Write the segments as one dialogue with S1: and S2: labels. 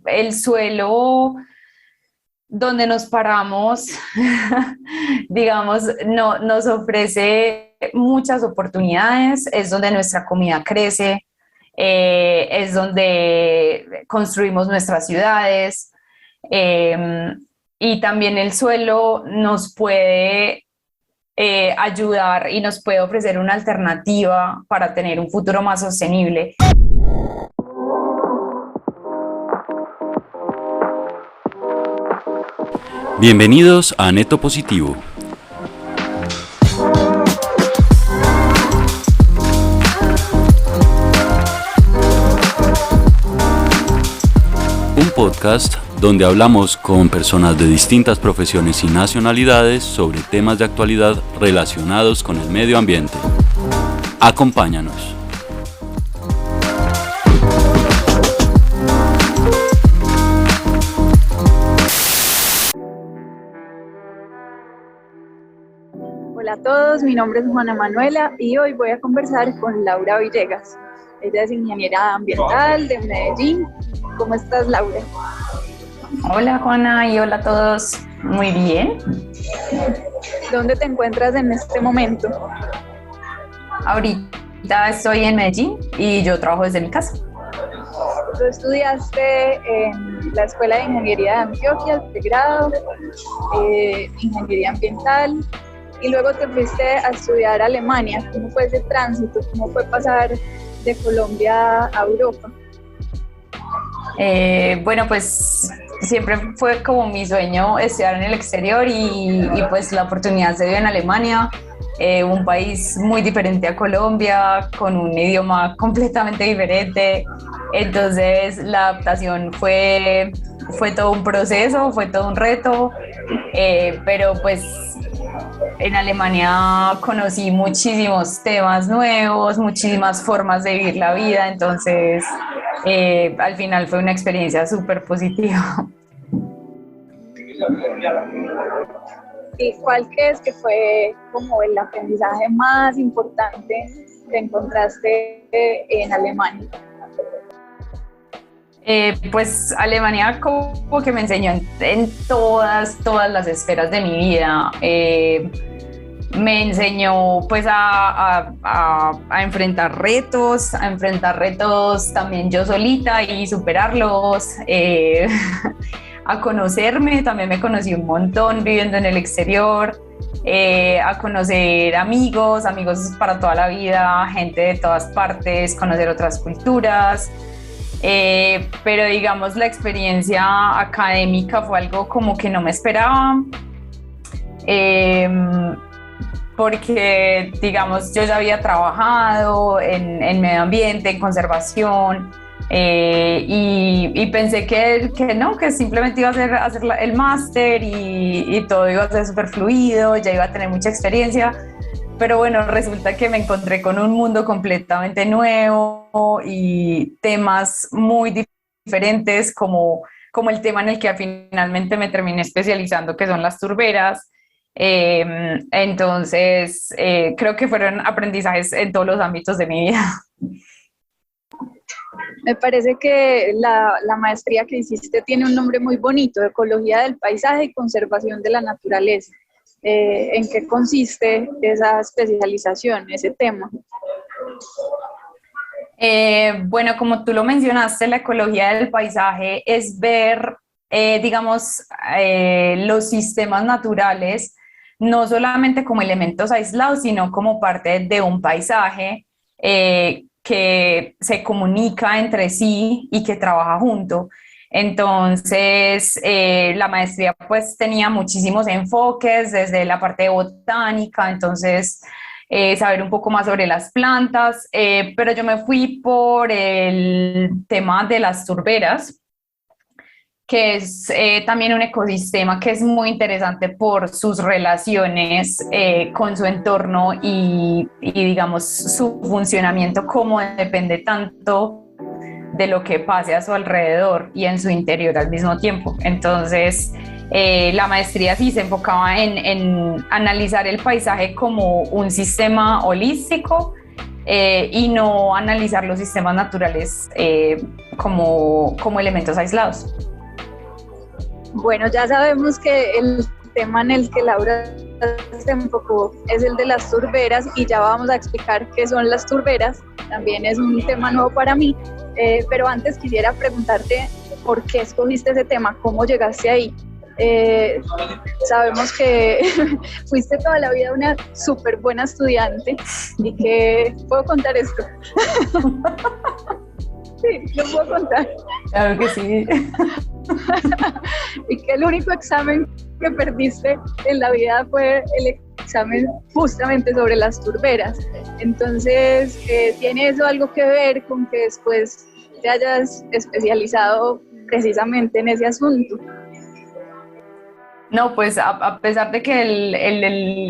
S1: el suelo donde nos paramos, digamos, no, nos ofrece muchas oportunidades, es donde nuestra comida crece, es donde construimos nuestras ciudades, y también el suelo nos puede ayudar y nos puede ofrecer una alternativa para tener un futuro más sostenible.
S2: Bienvenidos a Neto Positivo. Un podcast donde hablamos con personas de distintas profesiones y nacionalidades sobre temas de actualidad relacionados con el medio ambiente. Acompáñanos.
S3: Hola a todos, mi nombre es Juana Manuela y hoy voy a conversar con Laura Villegas. Ella es ingeniera ambiental de Medellín. ¿Cómo estás, Laura?
S1: Hola, Juana, y hola a todos. Muy bien.
S3: ¿Dónde te encuentras en este momento?
S1: Ahorita estoy en Medellín y yo trabajo desde mi casa.
S3: Tú estudiaste en la Escuela de Ingeniería de Antioquia, el pregrado, Ingeniería Ambiental, y luego te fuiste a estudiar a Alemania. ¿Cómo fue ese tránsito? ¿Cómo fue pasar de Colombia a Europa?
S1: Bueno, pues siempre fue como mi sueño estudiar en el exterior y pues la oportunidad se dio en Alemania, un país muy diferente a Colombia, con un idioma completamente diferente. Entonces la adaptación fue todo un proceso, fue todo un reto, pero pues en Alemania conocí muchísimos temas nuevos, muchísimas formas de vivir la vida, entonces al final fue una experiencia súper positiva.
S3: ¿Y cuál crees que fue como el aprendizaje más importante que encontraste en Alemania?
S1: Pues Alemania como que me enseñó en todas las esferas de mi vida. Me enseñó pues a enfrentar retos también yo solita y superarlos, a conocerme, también me conocí un montón viviendo en el exterior, a conocer amigos para toda la vida, gente de todas partes, conocer otras culturas. Pero digamos la experiencia académica fue algo como que no me esperaba, porque digamos yo ya había trabajado en medio ambiente, en conservación, y pensé que no, que simplemente iba a hacer el máster y todo iba a ser súper fluido, ya iba a tener mucha experiencia. Pero bueno, resulta que me encontré con un mundo completamente nuevo y temas muy diferentes, como el tema en el que finalmente me terminé especializando, que son las turberas. Entonces, creo que fueron aprendizajes en todos los ámbitos de mi vida.
S3: Me parece que la maestría que hiciste tiene un nombre muy bonito: Ecología del Paisaje y Conservación de la Naturaleza. ¿En qué consiste esa especialización, ese tema?
S1: Bueno, como tú lo mencionaste, la ecología del paisaje es ver, digamos, los sistemas naturales no solamente como elementos aislados, sino como parte de un paisaje que se comunica entre sí y que trabaja junto. Entonces, la maestría pues tenía muchísimos enfoques desde la parte de botánica, entonces saber un poco más sobre las plantas, pero yo me fui por el tema de las turberas, que es también un ecosistema que es muy interesante por sus relaciones con su entorno y digamos su funcionamiento, cómo depende tanto de lo que pase a su alrededor y en su interior al mismo tiempo. Entonces, la maestría sí se enfocaba en analizar el paisaje como un sistema holístico, y no analizar los sistemas naturales como elementos aislados.
S3: Bueno, ya sabemos que el tema en el que Laura se enfocó es el de las turberas y ya vamos a explicar qué son las turberas. También es un tema nuevo para mí, pero antes quisiera preguntarte por qué escogiste ese tema, cómo llegaste ahí. Sabemos que fuiste toda la vida una súper buena estudiante y que puedo contar esto. Sí, lo puedo contar.
S1: Claro que sí.
S3: Y que el único examen que perdiste en la vida fue el examen justamente sobre las turberas. Entonces, ¿tiene eso algo que ver con que después te hayas especializado precisamente en ese asunto?
S1: No, pues a pesar de que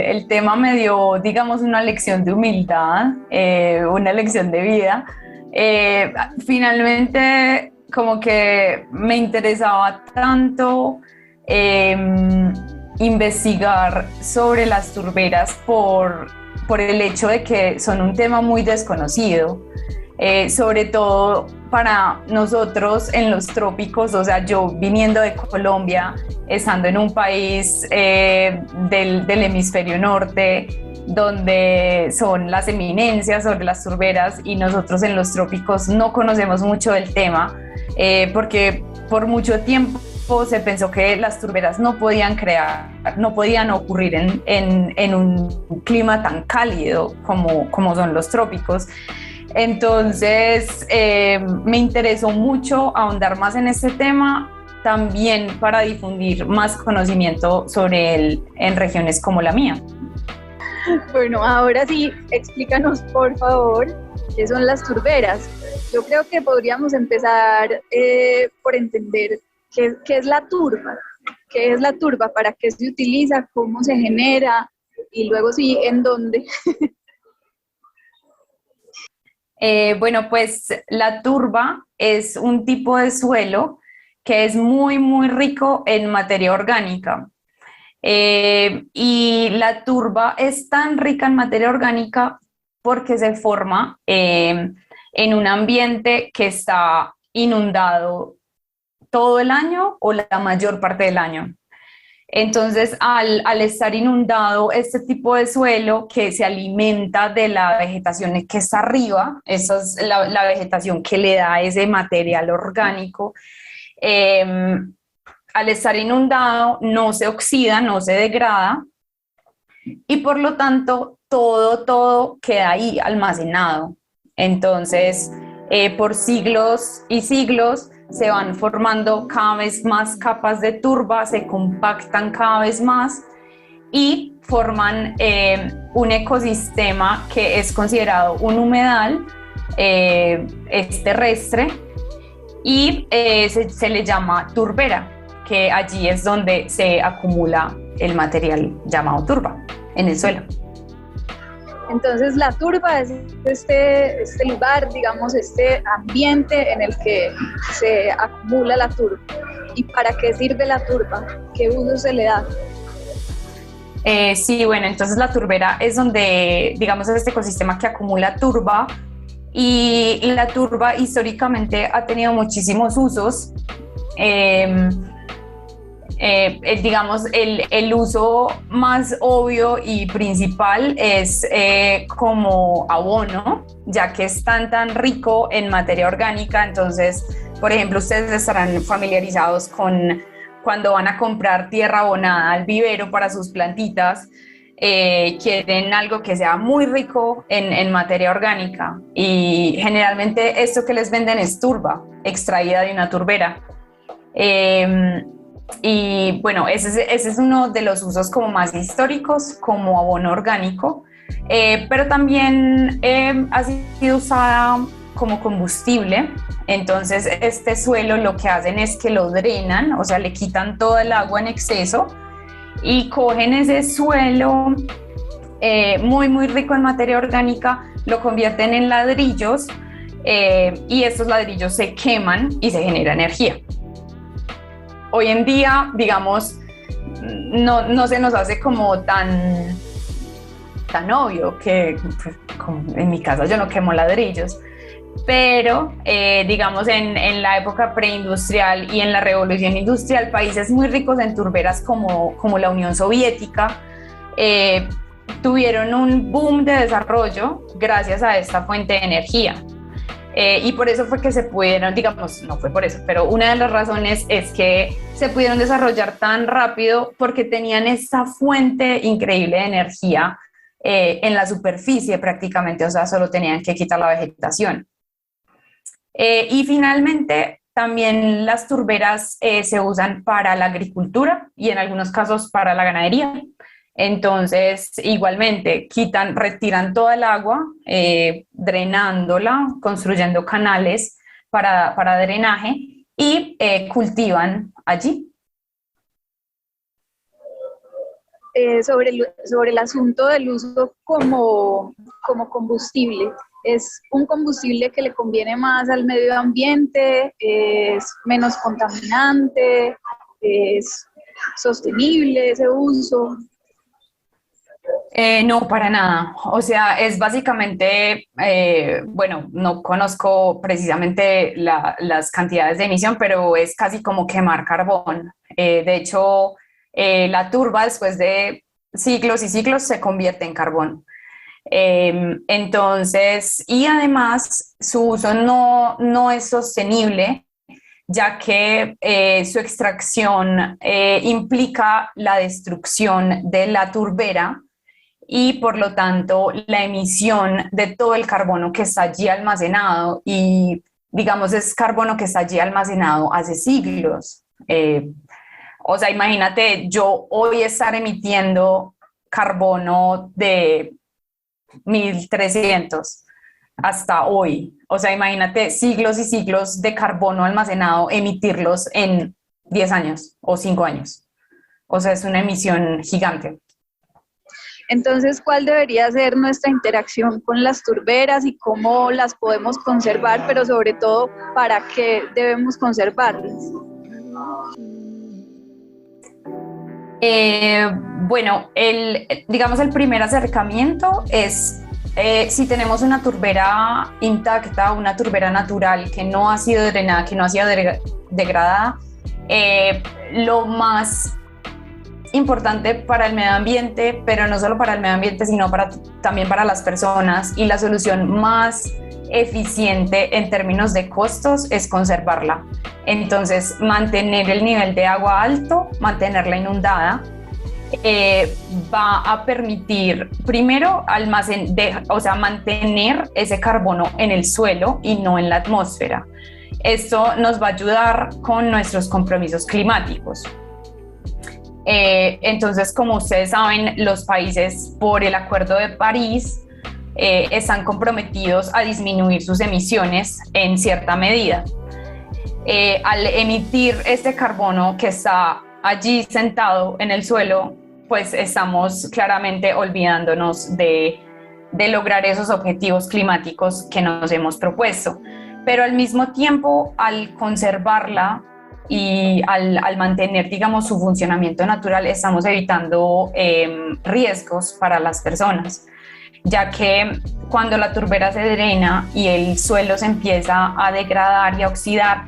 S1: el tema me dio, digamos, una lección de humildad, una lección de vida, finalmente como que me interesaba tanto investigar sobre las turberas por el hecho de que son un tema muy desconocido, sobre todo para nosotros en los trópicos. O sea, yo viniendo de Colombia, estando en un país del hemisferio norte, donde son las eminencias sobre las turberas, y nosotros en los trópicos no conocemos mucho del tema, porque por mucho tiempo se pensó que las turberas no podían ocurrir en un clima tan cálido como son los trópicos. Entonces me interesó mucho ahondar más en este tema, también para difundir más conocimiento sobre él en regiones como la mía.
S3: Bueno, ahora sí, explícanos por favor qué son las turberas. Yo creo que podríamos empezar por entender qué es la turba. ¿Qué es la turba? ¿Para qué se utiliza? ¿Cómo se genera? Y luego sí, ¿en dónde?
S1: Bueno, pues la turba es un tipo de suelo que es muy, muy rico en materia orgánica. Y la turba es tan rica en materia orgánica porque se forma en un ambiente que está inundado todo el año o la mayor parte del año. Entonces, al estar inundado este tipo de suelo que se alimenta de la vegetación que está arriba, esa es la vegetación que le da ese material orgánico, al estar inundado no se oxida, no se degrada, y por lo tanto todo queda ahí almacenado. Entonces, por siglos y siglos se van formando cada vez más capas de turba, se compactan cada vez más y forman un ecosistema que es considerado un humedal, es terrestre, y se le llama turbera, que allí es donde se acumula el material llamado turba en el suelo.
S3: Entonces la turba es este lugar, digamos, este ambiente en el que se acumula la turba. ¿Y para qué sirve la turba? ¿Qué uso se le da?
S1: Sí, bueno, entonces la turbera es donde, digamos, es este ecosistema que acumula turba, y la turba históricamente ha tenido muchísimos usos. Digamos, el uso más obvio y principal es como abono, ya que es tan rico en materia orgánica. Entonces, por ejemplo, ustedes estarán familiarizados con cuando van a comprar tierra abonada al vivero para sus plantitas, quieren algo que sea muy rico en materia orgánica, y generalmente esto que les venden es turba, extraída de una turbera. Y bueno, ese es uno de los usos como más históricos, como abono orgánico, pero también ha sido usada como combustible. Entonces este suelo lo que hacen es que lo drenan, o sea, le quitan todo el agua en exceso y cogen ese suelo muy rico en materia orgánica, lo convierten en ladrillos, y estos ladrillos se queman y se genera energía. Hoy en día, digamos, no se nos hace como tan tan obvio que pues, en mi casa yo no quemo ladrillos. Pero, digamos, en la época preindustrial y en la revolución industrial, países muy ricos en turberas como la Unión Soviética tuvieron un boom de desarrollo gracias a esta fuente de energía. Y por eso fue que se pudieron, digamos, no fue por eso, pero una de las razones es que se pudieron desarrollar tan rápido porque tenían esta fuente increíble de energía en la superficie prácticamente, o sea, solo tenían que quitar la vegetación. Y finalmente, también las turberas se usan para la agricultura y en algunos casos para la ganadería. Entonces, igualmente, retiran toda el agua, drenándola, construyendo canales para drenaje y cultivan allí.
S3: Sobre el asunto del uso como combustible. Es un combustible que le conviene más al medio ambiente, es menos contaminante, es sostenible ese uso.
S1: No, para nada. O sea, es básicamente, bueno, no conozco precisamente las cantidades de emisión, pero es casi como quemar carbón. De hecho, la turba después de siglos y siglos se convierte en carbón. Entonces, y además su uso no es sostenible, ya que su extracción implica la destrucción de la turbera y por lo tanto la emisión de todo el carbono que está allí almacenado y digamos es carbono que está allí almacenado hace siglos. O sea, imagínate yo hoy estar emitiendo carbono de 1300 hasta hoy. O sea, imagínate siglos y siglos de carbono almacenado, emitirlos en 10 años o 5 años. O sea, es una emisión gigante.
S3: Entonces, ¿cuál debería ser nuestra interacción con las turberas y cómo las podemos conservar, pero sobre todo, para qué debemos conservarlas?
S1: Bueno, digamos el primer acercamiento es si tenemos una turbera intacta, una turbera natural que no ha sido drenada, que no ha sido degradada, lo más importante para el medio ambiente, pero no solo para el medio ambiente, sino también para las personas, y la solución más eficiente en términos de costos es conservarla. Entonces, mantener el nivel de agua alto, mantenerla inundada, va a permitir primero mantener ese carbono en el suelo y no en la atmósfera. Esto nos va a ayudar con nuestros compromisos climáticos. Entonces, como ustedes saben, los países por el Acuerdo de París están comprometidos a disminuir sus emisiones en cierta medida. Al emitir este carbono que está allí sentado en el suelo, pues estamos claramente olvidándonos de lograr esos objetivos climáticos que nos hemos propuesto. Pero al mismo tiempo, al conservarla y al mantener, digamos, su funcionamiento natural, estamos evitando riesgos para las personas, ya que cuando la turbera se drena y el suelo se empieza a degradar y a oxidar,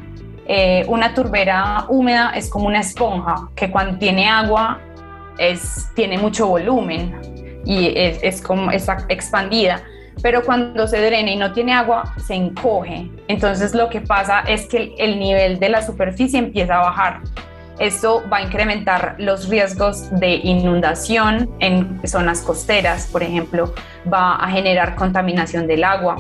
S1: una turbera húmeda es como una esponja que cuando tiene agua tiene mucho volumen y está expandida, pero cuando se drena y no tiene agua se encoge. Entonces lo que pasa es que el nivel de la superficie empieza a bajar. Esto va a incrementar los riesgos de inundación en zonas costeras, por ejemplo, va a generar contaminación del agua.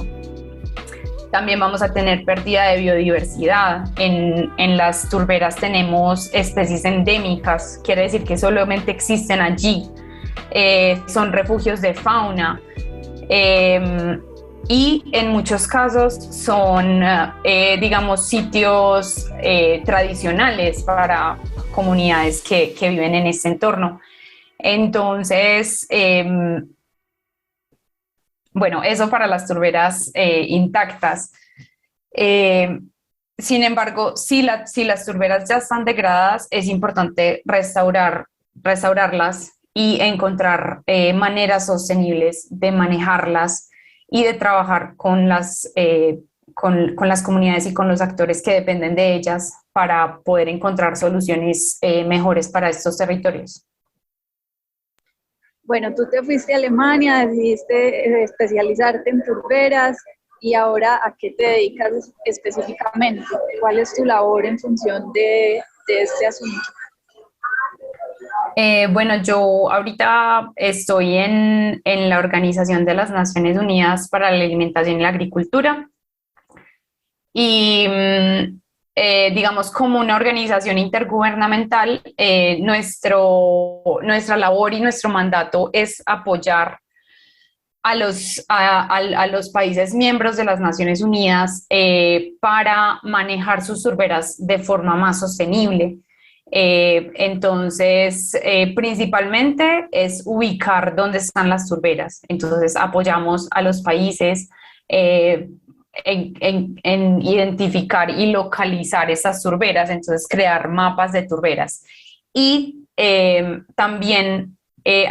S1: También vamos a tener pérdida de biodiversidad. En las turberas tenemos especies endémicas, quiere decir que solamente existen allí. Son refugios de fauna. Y en muchos casos son, digamos, sitios tradicionales para comunidades que viven en este entorno. Entonces, bueno, eso para las turberas intactas. Sin embargo, si las turberas ya están degradadas, es importante restaurarlas y encontrar maneras sostenibles de manejarlas y de trabajar con las comunidades y con los actores que dependen de ellas para poder encontrar soluciones mejores para estos territorios.
S3: Bueno, tú te fuiste a Alemania, decidiste especializarte en turberas y ahora ¿a qué te dedicas específicamente? ¿Cuál es tu labor en función de este asunto?
S1: Bueno, yo ahorita estoy en la Organización de las Naciones Unidas para la Alimentación y la Agricultura y digamos como una organización intergubernamental, nuestra labor y nuestro mandato es apoyar a los países miembros de las Naciones Unidas para manejar sus turberas de forma más sostenible. Entonces, principalmente es ubicar dónde están las turberas. Entonces, apoyamos a los países en identificar y localizar esas turberas, entonces crear mapas de turberas. Y también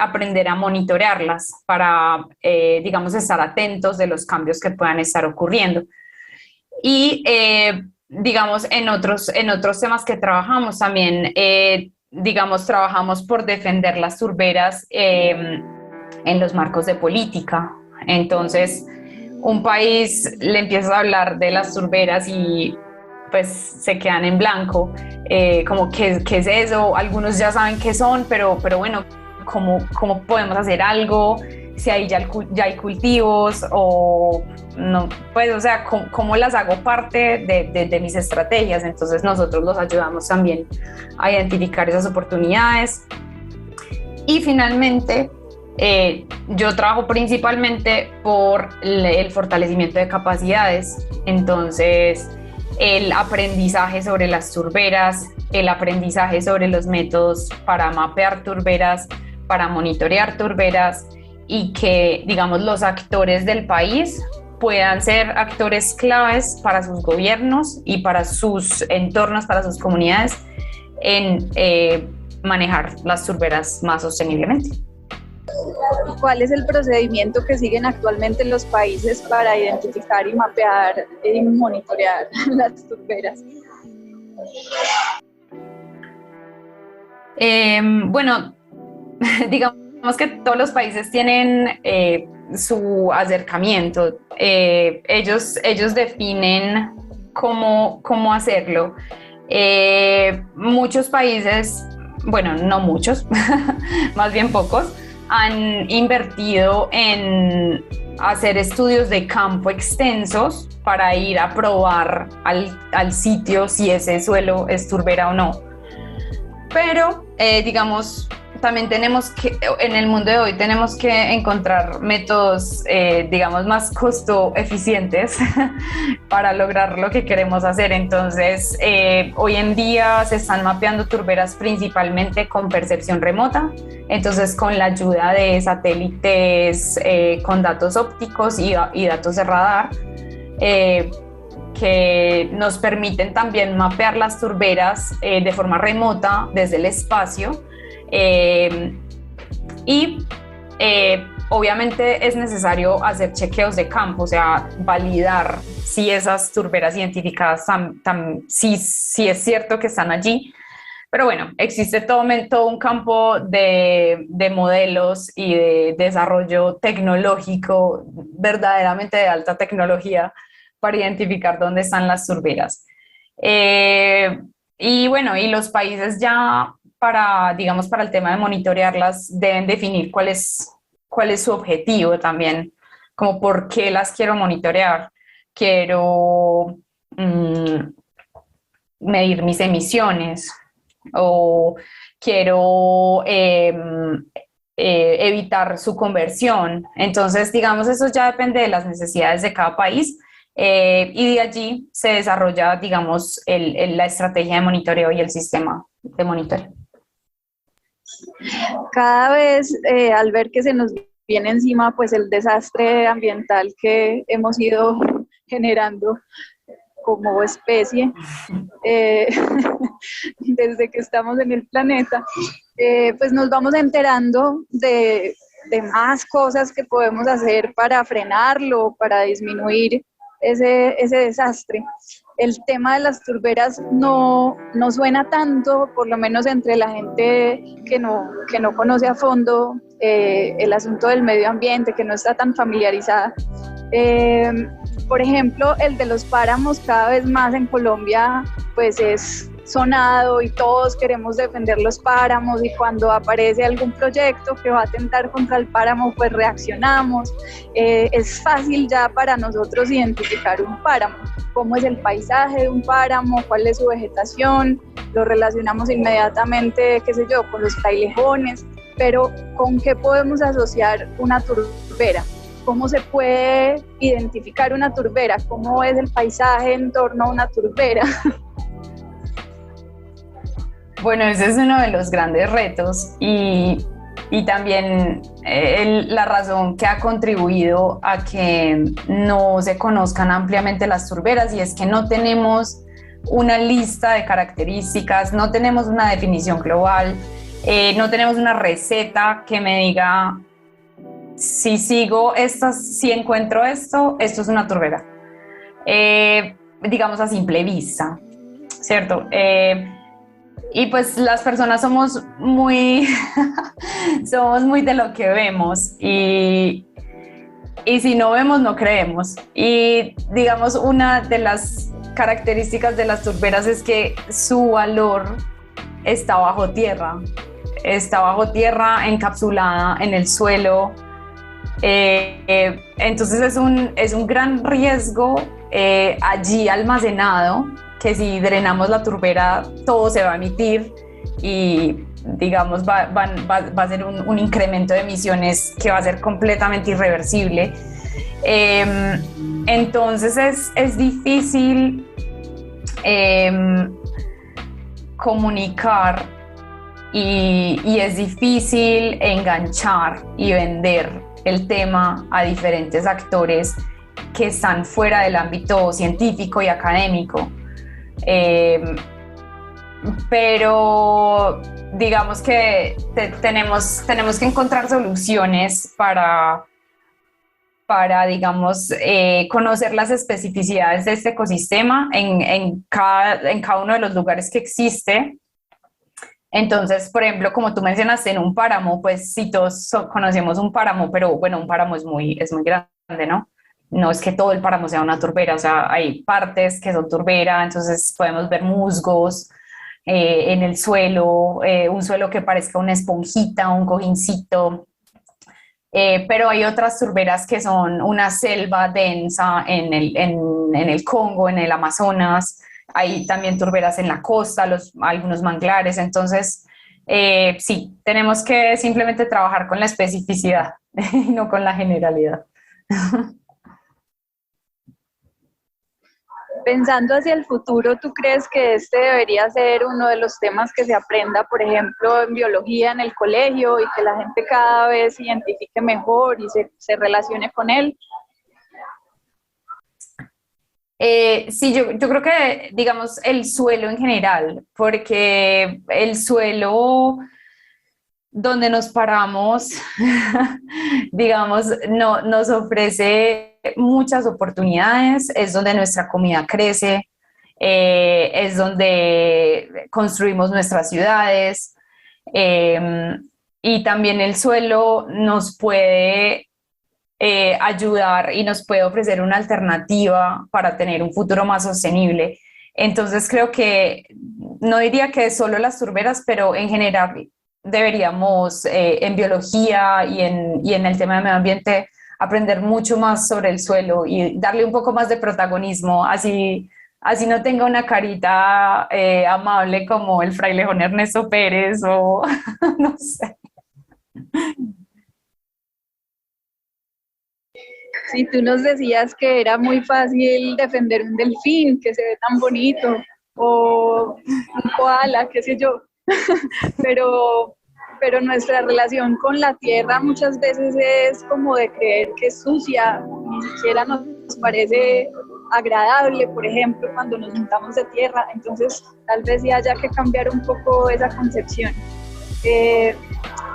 S1: aprender a monitorearlas para, digamos, estar atentos de los cambios que puedan estar ocurriendo. Y digamos, en otros temas que trabajamos también, digamos, trabajamos por defender las turberas en los marcos de política. Entonces, un país le empieza a hablar de las turberas y pues se quedan en blanco, como ¿qué es eso? Algunos ya saben qué son, pero bueno, ¿cómo podemos hacer algo? Si ahí ya hay cultivos o no, pues, o sea, ¿cómo las hago parte de mis estrategias? Entonces nosotros los ayudamos también a identificar esas oportunidades. Y finalmente, yo trabajo principalmente por el fortalecimiento de capacidades, entonces el aprendizaje sobre las turberas, el aprendizaje sobre los métodos para mapear turberas, para monitorear turberas, y que, digamos, los actores del país puedan ser actores claves para sus gobiernos y para sus entornos, para sus comunidades, en manejar las turberas más sosteniblemente.
S3: ¿Cuál es el procedimiento que siguen actualmente los países para identificar y mapear y monitorear las turberas?
S1: Bueno, digamos que todos los países tienen su acercamiento. Ellos definen cómo hacerlo. Muchos países, bueno, no muchos, más bien pocos, han invertido en hacer estudios de campo extensos para ir a probar al sitio si ese suelo es turbera o no. Pero, digamos, también tenemos que, en el mundo de hoy, tenemos que encontrar métodos, digamos, más costo eficientes para lograr lo que queremos hacer. Entonces, hoy en día se están mapeando turberas principalmente con percepción remota, entonces con la ayuda de satélites con datos ópticos y datos de radar, que nos permiten también mapear las turberas de forma remota desde el espacio. Obviamente es necesario hacer chequeos de campo, o sea, validar si esas turberas identificadas si es cierto que están allí. Pero bueno, existe todo un campo de modelos y de desarrollo tecnológico, verdaderamente de alta tecnología, para identificar dónde están las turberas. Y bueno, y los países ya digamos, para el tema de monitorearlas, deben definir cuál es su objetivo también, como por qué las quiero monitorear. Quiero medir mis emisiones o quiero evitar su conversión. Entonces, digamos, eso ya depende de las necesidades de cada país. Y de allí se desarrolla, digamos, la estrategia de monitoreo y el sistema de monitoreo.
S3: Cada vez, al ver que se nos viene encima pues el desastre ambiental que hemos ido generando como especie desde que estamos en el planeta, pues nos vamos enterando de más cosas que podemos hacer para frenarlo, para disminuir ese desastre. El tema de las turberas no suena tanto, por lo menos entre la gente que no conoce a fondo el asunto del medio ambiente, que no está tan familiarizada. Por ejemplo, el de los páramos cada vez más en Colombia pues es sonado y todos queremos defender los páramos, y cuando aparece algún proyecto que va a atentar contra el páramo pues reaccionamos. Es fácil ya para nosotros identificar un páramo, cómo es el paisaje de un páramo, cuál es su vegetación, lo relacionamos inmediatamente, qué sé yo, con los frailejones, pero ¿con qué podemos asociar una turbera? ¿Cómo se puede identificar una turbera? ¿Cómo es el paisaje en torno a una turbera?
S1: Bueno, ese es uno de los grandes retos y también la razón que ha contribuido a que no se conozcan ampliamente las turberas, y es que no tenemos una lista de características, no tenemos una definición global, no tenemos una receta que me diga si sigo estas, si encuentro esto es una turbera, digamos a simple vista, ¿cierto? Y pues las personas somos muy de lo que vemos, y si no vemos no creemos. Y digamos, una de las características de las turberas es que su valor está bajo tierra, encapsulada en el suelo. Entonces es un gran riesgo allí almacenado, que si drenamos la turbera todo se va a emitir y digamos va a ser un incremento de emisiones que va a ser completamente irreversible. Entonces es difícil comunicar y es difícil enganchar y vender el tema a diferentes actores que están fuera del ámbito científico y académico. Pero digamos que tenemos que encontrar soluciones para digamos, conocer las especificidades de este ecosistema en cada uno de los lugares que existe. Entonces, por ejemplo, como tú mencionaste, en un páramo, pues sí, todos conocemos un páramo, pero bueno, un páramo es muy grande, ¿no? No es que todo el páramo sea una turbera, o sea, hay partes que son turbera, entonces podemos ver musgos en el suelo, un suelo que parezca una esponjita, un cojincito, pero hay otras turberas que son una selva densa en el Congo, en el Amazonas. Hay también turberas en la costa, algunos manglares. Entonces, sí, tenemos que simplemente trabajar con la especificidad y no con la generalidad.
S3: Pensando hacia el futuro, ¿tú crees que este debería ser uno de los temas que se aprenda, por ejemplo, en biología en el colegio, y que la gente cada vez se identifique mejor y se relacione con él?
S1: Sí, yo creo que, digamos, el suelo en general, porque el suelo donde nos paramos, digamos, nos ofrece muchas oportunidades, es donde nuestra comida crece, es donde construimos nuestras ciudades, y también el suelo nos puede ayudar y nos puede ofrecer una alternativa para tener un futuro más sostenible. Entonces creo que, no diría que solo las turberas, pero en general deberíamos en biología y en el tema de medio ambiente aprender mucho más sobre el suelo y darle un poco más de protagonismo, así no tenga una carita amable como el frailejón Ernesto Pérez o no sé.
S3: Sí, tú nos decías que era muy fácil defender un delfín, que se ve tan bonito, o un koala, qué sé yo, pero nuestra relación con la tierra muchas veces es como de creer que es sucia, ni siquiera nos parece agradable, por ejemplo, cuando nos juntamos de tierra. Entonces tal vez sí haya que cambiar un poco esa concepción. Eh,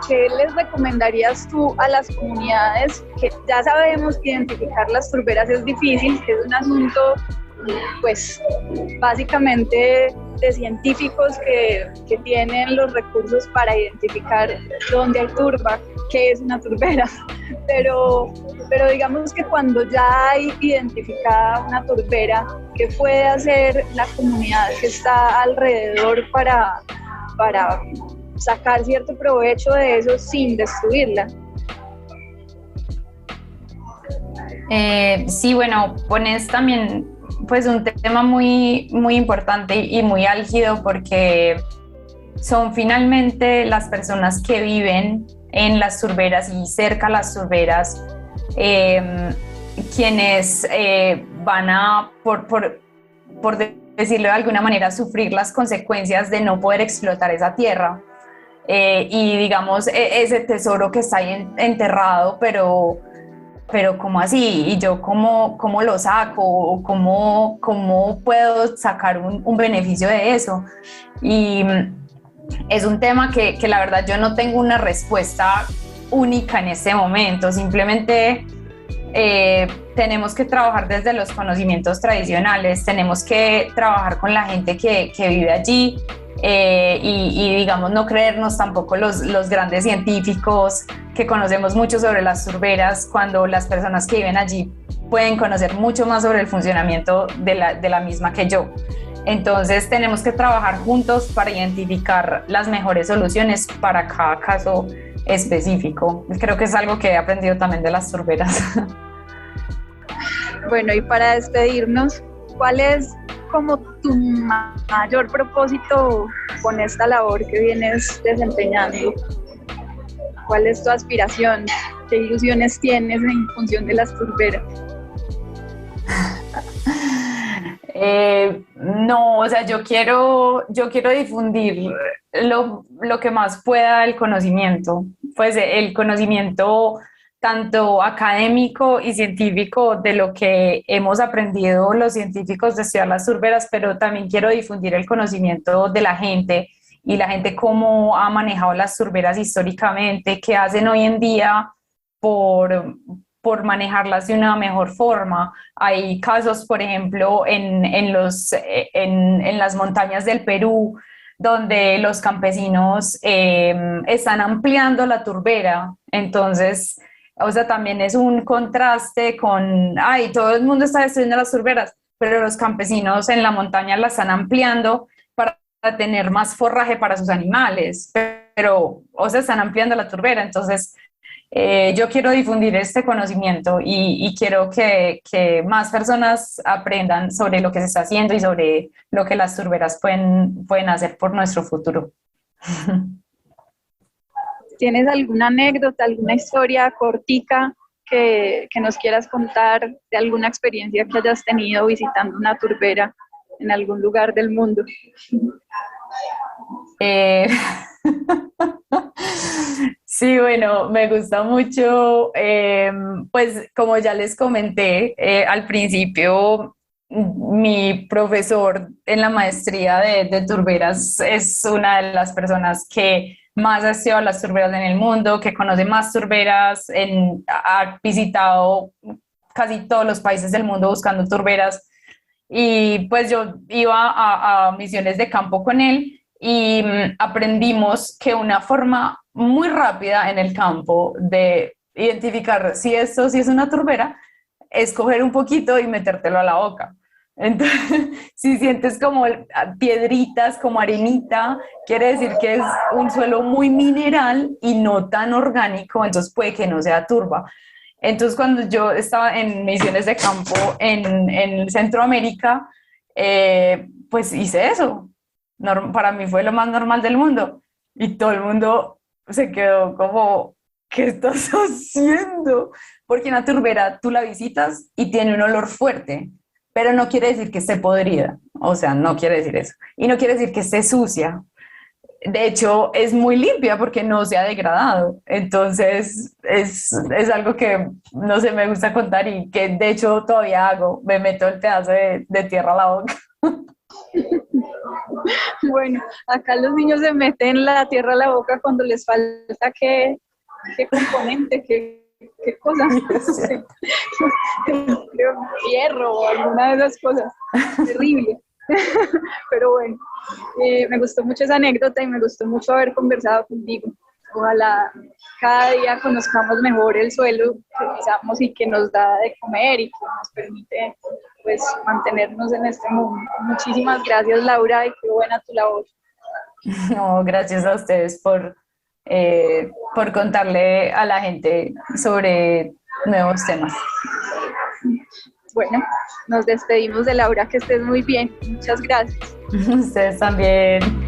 S3: ¿Qué les recomendarías tú a las comunidades? Que ya sabemos que identificar las turberas es difícil, que es un asunto, pues, básicamente de científicos que tienen los recursos para identificar dónde hay turba, qué es una turbera. Pero digamos que cuando ya hay identificada una turbera, ¿qué puede hacer la comunidad que está alrededor para sacar cierto provecho de eso sin destruirla?
S1: Sí, bueno, pones también pues un tema muy, muy importante y muy álgido porque son finalmente las personas que viven en las turberas y cerca a las turberas quienes van a, por decirlo de alguna manera, sufrir las consecuencias de no poder explotar esa tierra. Y digamos, ese tesoro que está ahí enterrado, pero ¿cómo así? ¿Y yo cómo lo saco? ¿Cómo puedo sacar un beneficio de eso? Y es un tema que la verdad yo no tengo una respuesta única en este momento, simplemente tenemos que trabajar desde los conocimientos tradicionales, tenemos que trabajar con la gente que vive allí y digamos no creernos tampoco los grandes científicos que conocemos mucho sobre las turberas cuando las personas que viven allí pueden conocer mucho más sobre el funcionamiento de la misma que yo. Entonces tenemos que trabajar juntos para identificar las mejores soluciones para cada caso específico. Creo que es algo que he aprendido también de las turberas.
S3: Bueno, y para despedirnos, ¿cuál es como tu mayor propósito con esta labor que vienes desempeñando? ¿Cuál es tu aspiración? ¿Qué ilusiones tienes en función de las turberas?
S1: No, o sea, yo quiero difundir lo que más pueda el conocimiento, pues el conocimiento tanto académico y científico de lo que hemos aprendido los científicos de estudiar las turberas, pero también quiero difundir el conocimiento de la gente y la gente cómo ha manejado las turberas históricamente, qué hacen hoy en día por manejarlas de una mejor forma. Hay casos, por ejemplo, en las montañas del Perú, donde los campesinos están ampliando la turbera. Entonces, o sea, también es un contraste con, ay, todo el mundo está destruyendo las turberas, pero los campesinos en la montaña la están ampliando para tener más forraje para sus animales, pero, o sea, están ampliando la turbera. Entonces, yo quiero difundir este conocimiento y quiero que más personas aprendan sobre lo que se está haciendo y sobre lo que las turberas pueden hacer por nuestro futuro.
S3: ¿Tienes alguna anécdota, alguna historia cortica que nos quieras contar de alguna experiencia que hayas tenido visitando una turbera en algún lugar del mundo?
S1: Sí, bueno, me gusta mucho, pues como ya les comenté al principio, mi profesor en la maestría de turberas es una de las personas que más ha estudiado las turberas en el mundo, que conoce más turberas, ha visitado casi todos los países del mundo buscando turberas y pues yo iba a misiones de campo con él y aprendimos que una forma muy rápida en el campo de identificar si esto sí es una turbera es coger un poquito y metértelo a la boca. Entonces, si sientes como piedritas, como arenita, quiere decir que es un suelo muy mineral y no tan orgánico, entonces puede que no sea turba. Entonces, cuando yo estaba en misiones de campo en Centroamérica, pues hice eso. Para mí fue lo más normal del mundo. Y todo el mundo se quedó como, ¿qué estás haciendo? Porque una turbera tú la visitas y tiene un olor fuerte, pero no quiere decir que esté podrida. O sea, no quiere decir eso. Y no quiere decir que esté sucia. De hecho, es muy limpia porque no se ha degradado. Entonces, es algo que, no sé, me gusta contar y que de hecho todavía hago. Me meto el pedazo de tierra a la boca.
S3: Bueno, acá los niños se meten la tierra a la boca cuando les falta qué componente, qué cosa, no sé. Creo hierro o alguna de esas cosas. Terrible. Pero bueno, me gustó mucho esa anécdota y me gustó mucho haber conversado contigo. Ojalá cada día conozcamos mejor el suelo que pisamos y que nos da de comer y que nos permite pues mantenernos en este mundo. Muchísimas gracias, Laura, y qué buena tu labor.
S1: No, gracias a ustedes por contarle a la gente sobre nuevos temas.
S3: Bueno, nos despedimos de Laura, que estés muy bien. Muchas gracias.
S1: Ustedes también.